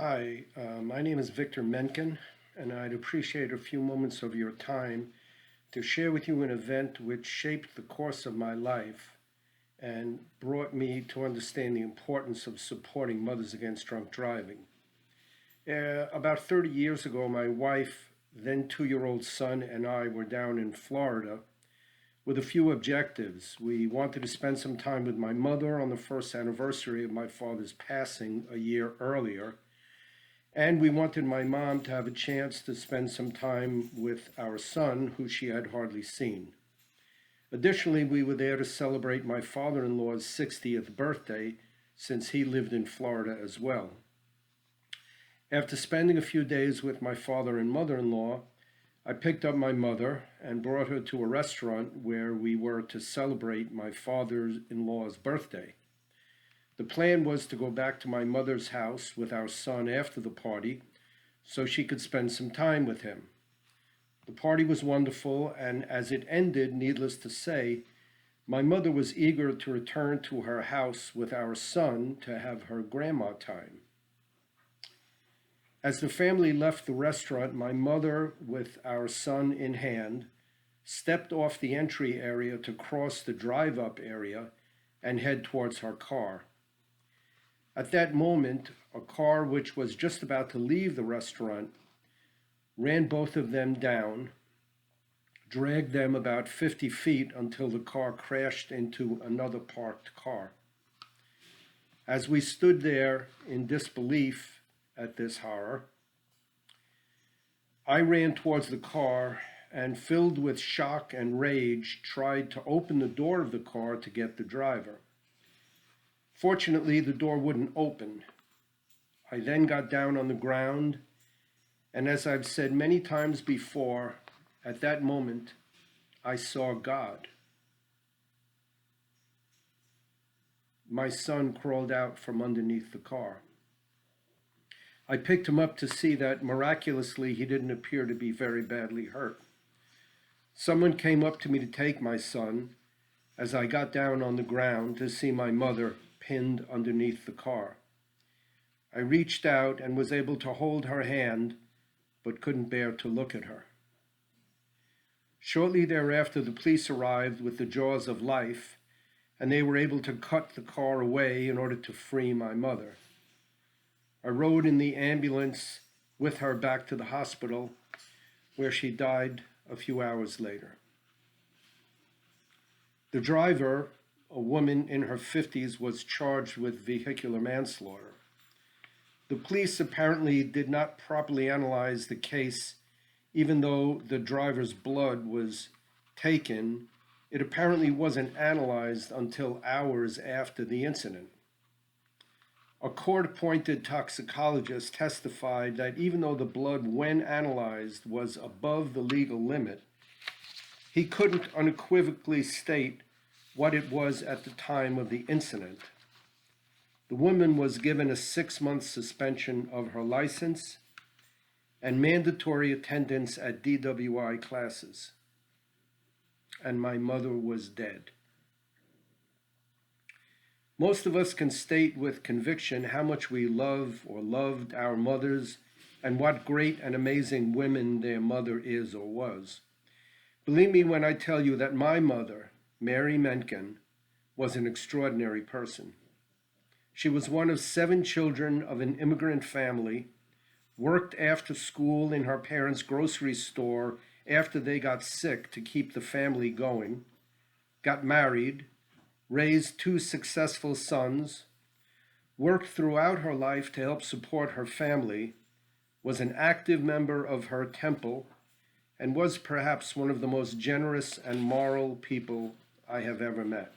Hi, my name is Victor Menkin, and I'd appreciate a few moments of your time to share with you an event which shaped the course of my life and brought me to understand the importance of supporting Mothers Against Drunk Driving. About 30 years ago, my wife, then 2-year-old son, and I were down in Florida with a few objectives. We wanted to spend some time with my mother on the first anniversary of my father's passing a year earlier. And we wanted my mom to have a chance to spend some time with our son, who she had hardly seen. Additionally, we were there to celebrate my father-in-law's 60th birthday, since he lived in Florida as well. After spending a few days with my father and mother-in-law, I picked up my mother and brought her to a restaurant where we were to celebrate my father-in-law's birthday. The plan was to go back to my mother's house with our son after the party so she could spend some time with him. The party was wonderful, and as it ended, needless to say, my mother was eager to return to her house with our son to have her grandma time. As the family left the restaurant, my mother, with our son in hand, stepped off the entry area to cross the drive-up area and head towards her car. At that moment, a car which was just about to leave the restaurant ran both of them down, dragged them about 50 feet until the car crashed into another parked car. As we stood there in disbelief at this horror, I ran towards the car and, filled with shock and rage, tried to open the door of the car to get the driver. Fortunately, the door wouldn't open. I then got down on the ground, and as I've said many times before, at that moment, I saw God. My son crawled out from underneath the car. I picked him up to see that miraculously he didn't appear to be very badly hurt. Someone came up to me to take my son as I got down on the ground to see my mother pinned underneath the car. I reached out and was able to hold her hand, but couldn't bear to look at her. Shortly thereafter, the police arrived with the jaws of life, and they were able to cut the car away in order to free my mother. I rode in the ambulance with her back to the hospital, where she died a few hours later. The driver, a woman in her 50s, was charged with vehicular manslaughter. The police apparently did not properly analyze the case. Even though the driver's blood was taken, it apparently wasn't analyzed until hours after the incident. A court-appointed toxicologist testified that even though the blood, when analyzed, was above the legal limit, he couldn't unequivocally state what it was at the time of the incident. The woman was given a 6-month suspension of her license and mandatory attendance at DWI classes. And my mother was dead. Most of us can state with conviction how much we love or loved our mothers and what great and amazing women their mother is or was. Believe me when I tell you that my mother, Mary Menkin, was an extraordinary person. She was one of 7 children of an immigrant family, worked after school in her parents' grocery store after they got sick to keep the family going, got married, raised 2 successful sons, worked throughout her life to help support her family, was an active member of her temple, and was perhaps one of the most generous and moral people I have ever met.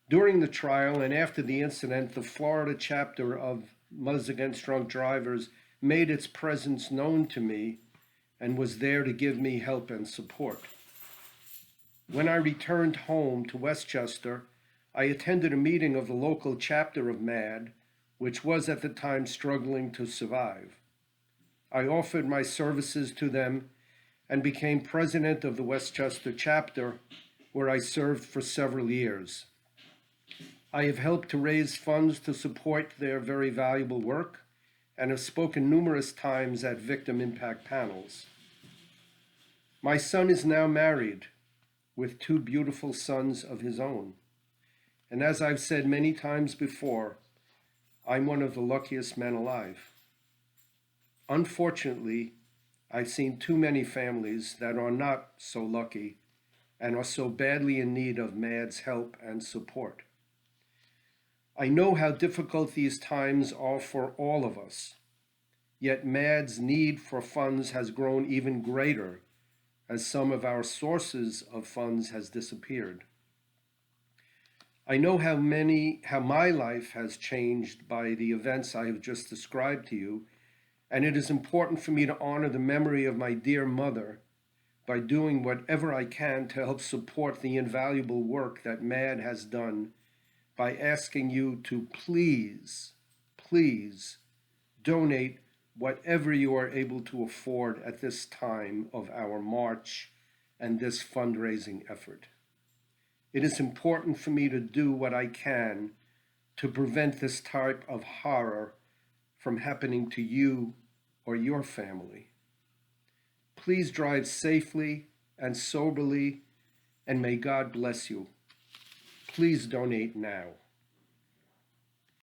During the trial and after the incident, the Florida chapter of Mothers Against Drunk Drivers made its presence known to me and was there to give me help and support. When I returned home to Westchester, I attended a meeting of the local chapter of MAD, which was at the time struggling to survive. I offered my services to them and became president of the Westchester chapter, where I served for several years. I have helped to raise funds to support their very valuable work and have spoken numerous times at victim impact panels. My son is now married with two beautiful sons of his own. And as I've said many times before, I'm one of the luckiest men alive. Unfortunately, I've seen too many families that are not so lucky and are so badly in need of MAD's help and support. I know how difficult these times are for all of us, yet MAD's need for funds has grown even greater as some of our sources of funds has disappeared. I know how my life has changed by the events I have just described to you, and it is important for me to honor the memory of my dear mother by doing whatever I can to help support the invaluable work that MAD has done by asking you to please donate whatever you are able to afford at this time of our march and this fundraising effort. It is important for me to do what I can to prevent this type of horror from happening to you or your family. Please drive safely and soberly, and may God bless you. Please donate now.